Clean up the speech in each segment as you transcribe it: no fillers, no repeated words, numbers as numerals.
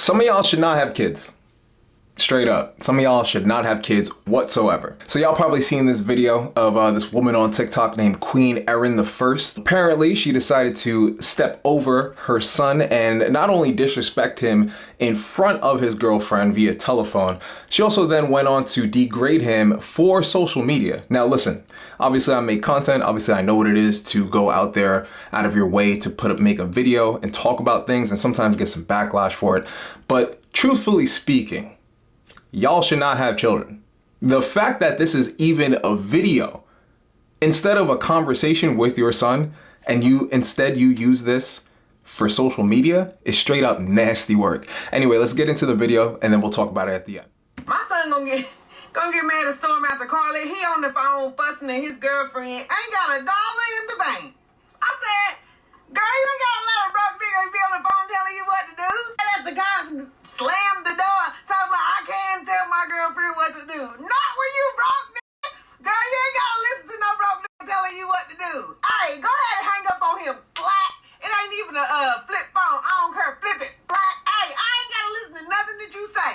Some of y'all should not have kids. Straight up. Some of y'all should not have kids whatsoever. So y'all probably seen this video of this woman on TikTok named Queen Erin the First. Apparently she decided to step over her son and not only disrespect him in front of his girlfriend via telephone, she also then went on to degrade him for social media. Now listen, obviously I make content, obviously I know what it is to go out there out of your way to make a video and talk about things and sometimes get some backlash for it. But truthfully speaking, y'all should not have children. The fact that this is even a video instead of a conversation with your son and you use this for social media is straight up nasty work. Anyway, let's get into the video and then we'll talk about it at the end. My son gonna get mad and storm after Carly. He on the phone fussing at his girlfriend. Ain't got $1 in the bank. I said, girl, you ain't gotta let a broke nigga be on the phone telling you what to do. And let the guy slam the door talking about I can't tell my girlfriend what to do. Not when you broke, nigga. Girl, you ain't gotta listen to no broke nigga telling you what to do. Hey, go ahead and hang up on him. Flat. It ain't even a flip phone. I don't care. Flip it. Flat. Hey, I ain't gotta listen to nothing that you say.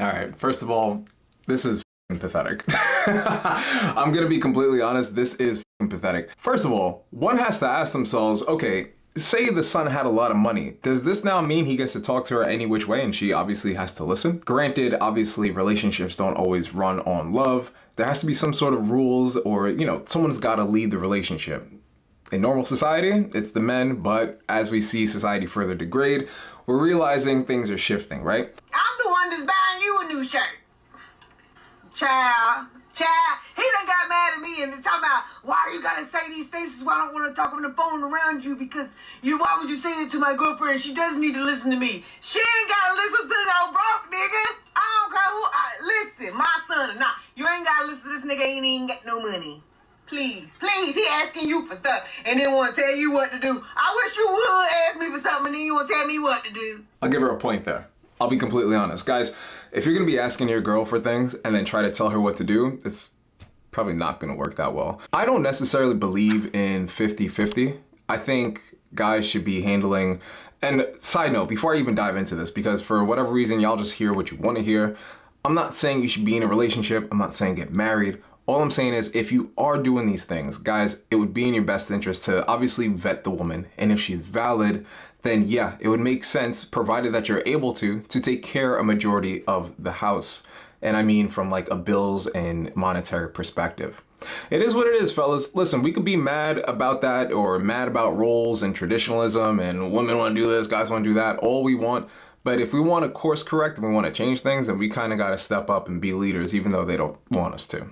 All right, first of all, this is pathetic. I'm gonna be completely honest, this is pathetic. First of all, one has to ask themselves, okay, say the son had a lot of money. Does this now mean he gets to talk to her any which way and she obviously has to listen? Granted, obviously relationships don't always run on love. There has to be some sort of rules or, you know, someone's gotta lead the relationship. In normal society, it's the men, but as we see society further degrade, we're realizing things are shifting, right? I'm the one that's buying you a new shirt. Child, he done got mad at me and they talking about why you gotta say these things. Why I don't want to talk on the phone around you because why would you say it to my girlfriend? She does need to listen to me. She ain't gotta listen to no broke nigga. I don't care who. Listen, my son or not. You ain't gotta listen to this nigga. Ain't even got no money. Please, he asking you for stuff and then want to tell you what to do. I wish you would ask me for something and then you want to tell me what to do. I'll give her a point there. I'll be completely honest. Guys, if you're gonna be asking your girl for things and then try to tell her what to do, it's probably not gonna work that well. I don't necessarily believe in 50-50. I think guys should be handling, and side note, before I even dive into this, because for whatever reason, y'all just hear what you wanna hear. I'm not saying you should be in a relationship. I'm not saying get married. All I'm saying is if you are doing these things, guys, it would be in your best interest to obviously vet the woman. And if she's valid, then yeah, it would make sense, provided that you're able to take care a majority of the house. And I mean from like a bills and monetary perspective. It is what it is, fellas. Listen, we could be mad about that or mad about roles and traditionalism and women want to do this, guys want to do that, all we want. But if we want to course correct and we want to change things, then we kind of got to step up and be leaders, even though they don't want us to.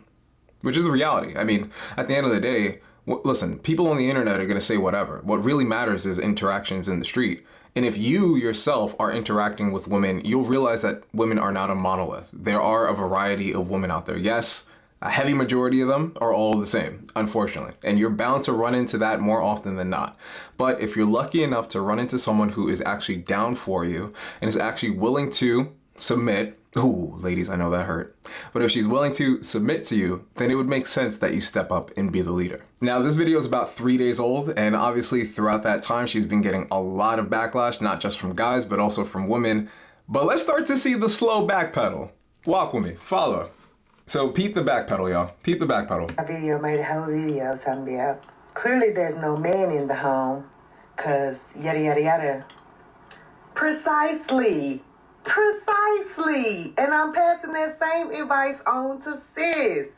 Which is the reality. I mean, at the end of the day, listen, people on the internet are going to say whatever. What really matters is interactions in the street. And if you yourself are interacting with women, you'll realize that women are not a monolith. There are a variety of women out there. Yes, a heavy majority of them are all the same, unfortunately. And you're bound to run into that more often than not. But if you're lucky enough to run into someone who is actually down for you and is actually willing to submit, ooh, ladies, I know that hurt. But if she's willing to submit to you, then it would make sense that you step up and be the leader. Now, this video is about 3 days old, and obviously throughout that time, she's been getting a lot of backlash, not just from guys, but also from women. But let's start to see the slow backpedal. Walk with me, follow. So peep the backpedal, y'all. Peep the backpedal. A video made a whole video talking about clearly there's no man in the home, cause yada yada yada. Precisely. And I'm passing that same advice on to sis.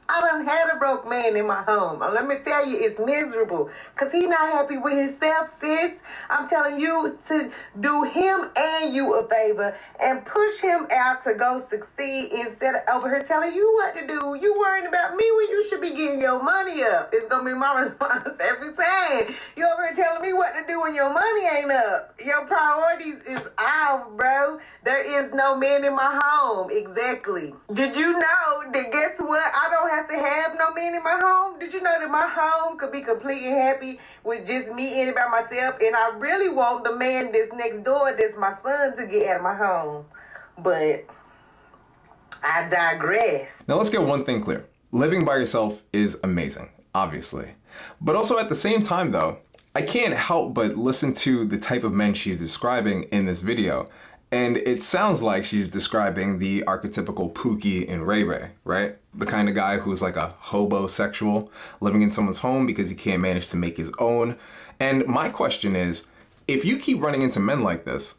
I done had a broke man in my home. And let me tell you, it's miserable. Because he not happy with himself, sis. I'm telling you to do him and you a favor and push him out to go succeed instead of over here telling you what to do. You worrying about me when you should be getting your money up. It's going to be my response every time. You over here telling me what to do when your money ain't up. Your priorities is off, bro. There is no man in my home. Exactly. Did you know that guess what? I don't have to have no man in my home. Did you know that my home could be completely happy with just me in it by myself? And I really want the man that's next door, that's my son, to get out of my home. But I digress. Now let's get one thing clear. Living by yourself is amazing, obviously. But also at the same time though, I can't help but listen to the type of men she's describing in this video. And it sounds like she's describing the archetypical Pookie in Ray Ray, right? The kind of guy who's like a hobosexual, living in someone's home because he can't manage to make his own. And my question is, if you keep running into men like this,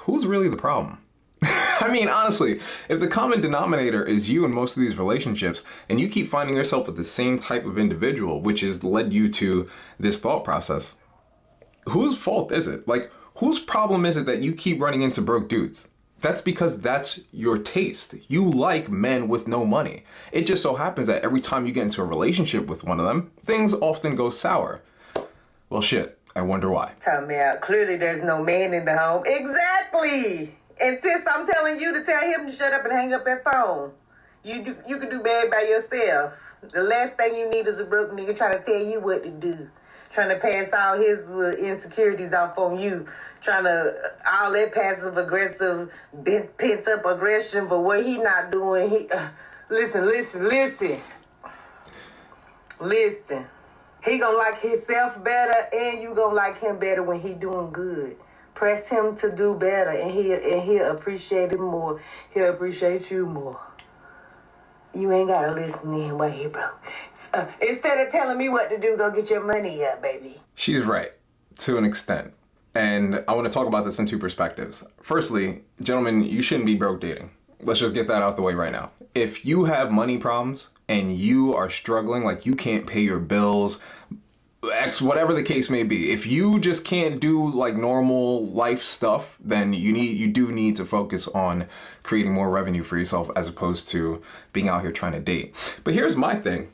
who's really the problem? I mean, honestly, if the common denominator is you in most of these relationships, and you keep finding yourself with the same type of individual, which has led you to this thought process, whose fault is it? Like, whose problem is it that you keep running into broke dudes? That's because that's your taste. You like men with no money. It just so happens that every time you get into a relationship with one of them, things often go sour. Well, shit, I wonder why. Tell me out. Clearly there's no man in the home. Exactly. And sis, I'm telling you to tell him to shut up and hang up that phone. You can do bad by yourself. The last thing you need is a broke nigga trying to tell you what to do. Trying to pass all his insecurities off on you. Trying to, all that passive aggressive, pent up aggression for what he not doing. Listen. He gonna like himself better and you gonna like him better when he doing good. Press him to do better and he'll appreciate it more. He'll appreciate you more. You ain't gotta listen to him while he broke. Instead of telling me what to do, go get your money up, baby. She's right, to an extent. And I want to talk about this in two perspectives. Firstly, gentlemen, you shouldn't be broke dating. Let's just get that out the way right now. If you have money problems and you are struggling, like you can't pay your bills, whatever the case may be, if you just can't do like normal life stuff, then you do need to focus on creating more revenue for yourself as opposed to being out here trying to date. But here's my thing.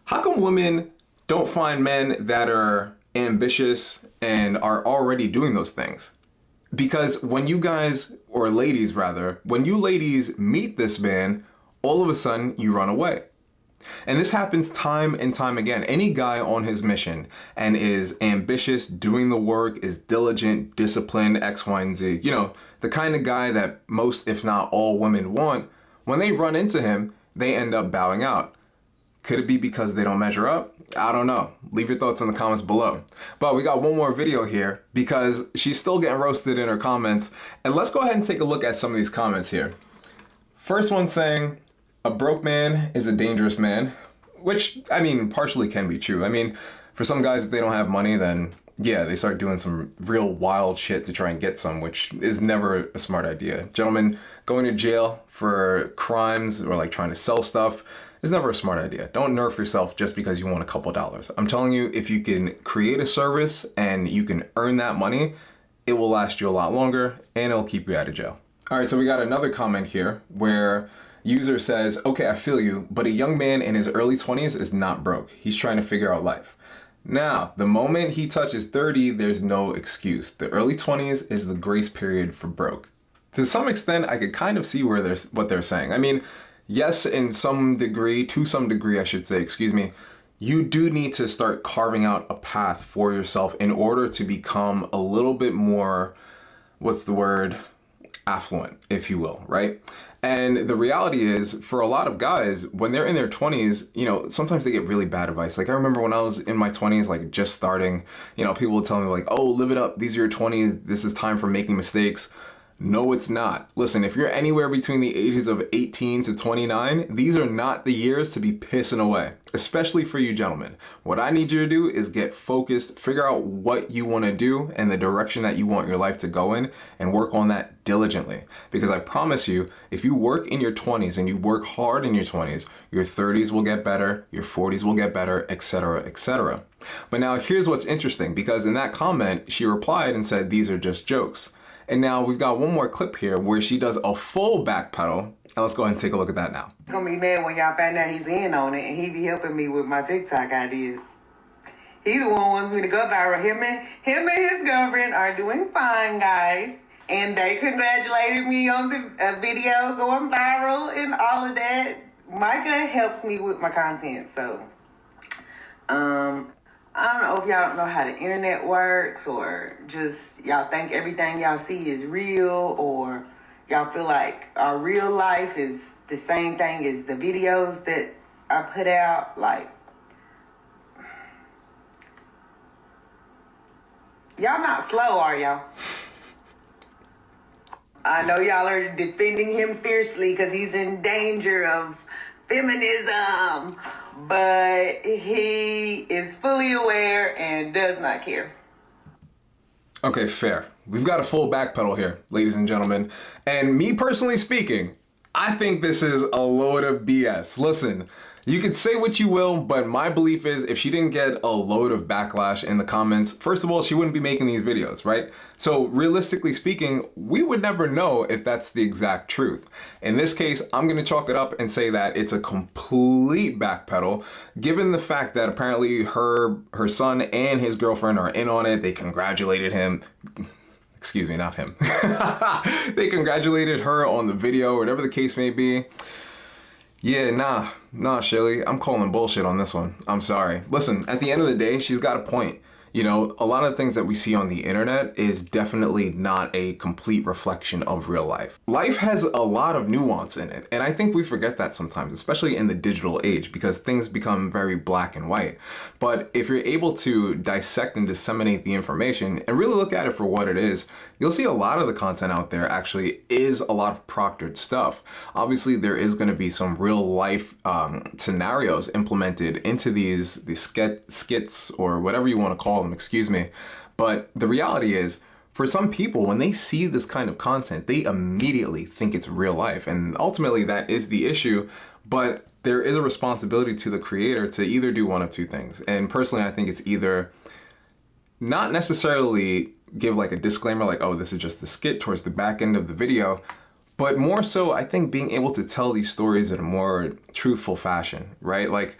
How come women don't find men that are ambitious and are already doing those things? Because when you guys, or ladies rather, when you ladies meet this man, all of a sudden you run away. And this happens time and time again. Any guy on his mission and is ambitious, doing the work, is diligent, disciplined, X, Y, and Z, you know, the kind of guy that most, if not all women want, when they run into him, they end up bowing out. Could it be because they don't measure up? I don't know. Leave your thoughts in the comments below. But we got one more video here because she's still getting roasted in her comments. And let's go ahead and take a look at some of these comments here. First one saying, a broke man is a dangerous man, which, I mean, partially can be true. I mean, for some guys, if they don't have money, then yeah, they start doing some real wild shit to try and get some, which is never a smart idea. Gentlemen, going to jail for crimes or like trying to sell stuff is never a smart idea. Don't nerf yourself just because you want a couple dollars. I'm telling you, if you can create a service and you can earn that money, it will last you a lot longer and it'll keep you out of jail. All right, so we got another comment here where user says, okay, I feel you, but a young man in his early 20s is not broke. He's trying to figure out life. Now, the moment he touches 30, there's no excuse. The early 20s is the grace period for broke. To some extent, I could kind of see what they're saying. I mean, yes, to some degree, I should say, you do need to start carving out a path for yourself in order to become a little bit more, affluent, if you will, right? And the reality is, for a lot of guys, when they're in their 20s, you know, sometimes they get really bad advice. Like, I remember when I was in my 20s, like, just starting, you know, people would tell me, like, oh, live it up. These are your 20s. This is time for making mistakes. No, it's not. Listen, if you're anywhere between the ages of 18 to 29, these are not the years to be pissing away, especially for you gentlemen. What I need you to do is get focused, figure out what you want to do and the direction that you want your life to go in, and work on that diligently. Because I promise you, if you work in your 20s and you work hard in your 20s, your 30s will get better, your 40s will get better, etc., etc. But now here's what's interesting, because in that comment, she replied and said, these are just jokes. And now we've got one more clip here where she does a full backpedal. And let's go ahead and take a look at that now. He's gonna be mad when y'all find out he's in on it and he be helping me with my TikTok ideas. He the one who wants me to go viral. Him and his girlfriend are doing fine, guys. And they congratulated me on the video going viral and all of that. Micah helps me with my content, so I don't know if y'all don't know how the internet works, or just y'all think everything y'all see is real, or y'all feel like our real life is the same thing as the videos that I put out. Like, y'all not slow, are y'all? I know y'all are defending him fiercely because he's in danger of feminism, but he is fully aware and does not care. Okay, fair. We've got a full backpedal here, ladies and gentlemen. And me personally speaking, I think this is a load of BS. Listen, you can say what you will, but my belief is if she didn't get a load of backlash in the comments, first of all, she wouldn't be making these videos, right? So realistically speaking, we would never know if that's the exact truth. In this case, I'm gonna chalk it up and say that it's a complete backpedal, given the fact that apparently her son and his girlfriend are in on it. They congratulated him. Excuse me, not him. They congratulated her on the video, whatever the case may be. Yeah, nah, Shirley, I'm calling bullshit on this one. I'm sorry. Listen, at the end of the day, she's got a point. You know, a lot of the things that we see on the internet is definitely not a complete reflection of real life. Life has a lot of nuance in it, and I think we forget that sometimes, especially in the digital age, because things become very black and white. But if you're able to dissect and disseminate the information and really look at it for what it is, you'll see a lot of the content out there actually is a lot of proctored stuff. Obviously, there is going to be some real life scenarios implemented into these skits or whatever you want to call them, excuse me. But the reality is, for some people, when they see this kind of content, they immediately think it's real life. And ultimately that is the issue, but there is a responsibility to the creator to either do one of two things. And personally, I think it's either not necessarily give like a disclaimer like, oh, this is just the skit towards the back end of the video, but more so, I think being able to tell these stories in a more truthful fashion, right? Like,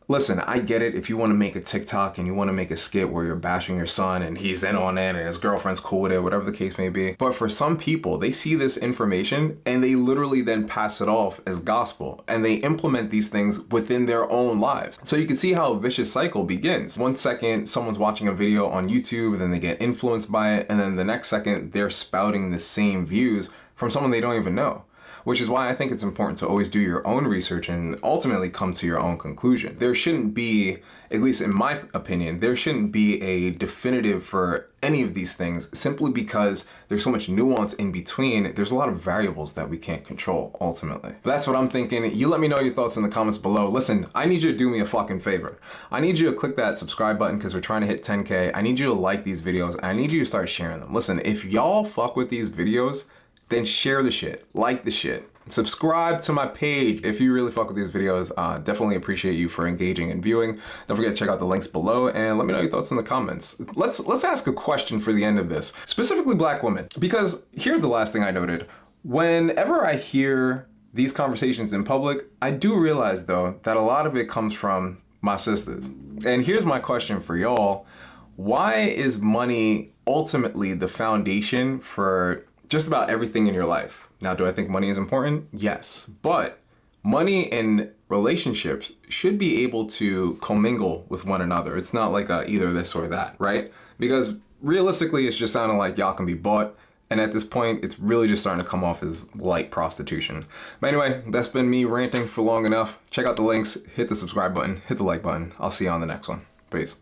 listen, I get it if you want to make a TikTok and you want to make a skit where you're bashing your son and he's in on it and his girlfriend's cool with it, whatever the case may be. But for some people, they see this information and they literally then pass it off as gospel and they implement these things within their own lives. So you can see how a vicious cycle begins. One second, someone's watching a video on YouTube and then they get influenced by it. And then the next second, they're spouting the same views from someone they don't even know. Which is why I think it's important to always do your own research and ultimately come to your own conclusion. There shouldn't be, at least in my opinion, there shouldn't be a definitive for any of these things simply because there's so much nuance in between. There's a lot of variables that we can't control ultimately. But that's what I'm thinking. You let me know your thoughts in the comments below. Listen, I need you to do me a fucking favor. I need you to click that subscribe button because we're trying to hit 10K. I need you to like these videos and I need you to start sharing them. Listen, if y'all fuck with these videos, then share the shit, like the shit, subscribe to my page. If you really fuck with these videos, definitely appreciate you for engaging and viewing. Don't forget to check out the links below and let me know your thoughts in the comments. Let's ask a question for the end of this, specifically black women, because here's the last thing I noted. Whenever I hear these conversations in public, I do realize though that a lot of it comes from my sisters. And here's my question for y'all. Why is money ultimately the foundation for just about everything in your life? Now, do I think money is important? Yes. But money and relationships should be able to commingle with one another. It's not like either this or that, right? Because realistically, it's just sounding like y'all can be bought. And at this point, it's really just starting to come off as light prostitution. But anyway, that's been me ranting for long enough. Check out the links, hit the subscribe button, hit the like button. I'll see you on the next one. Peace.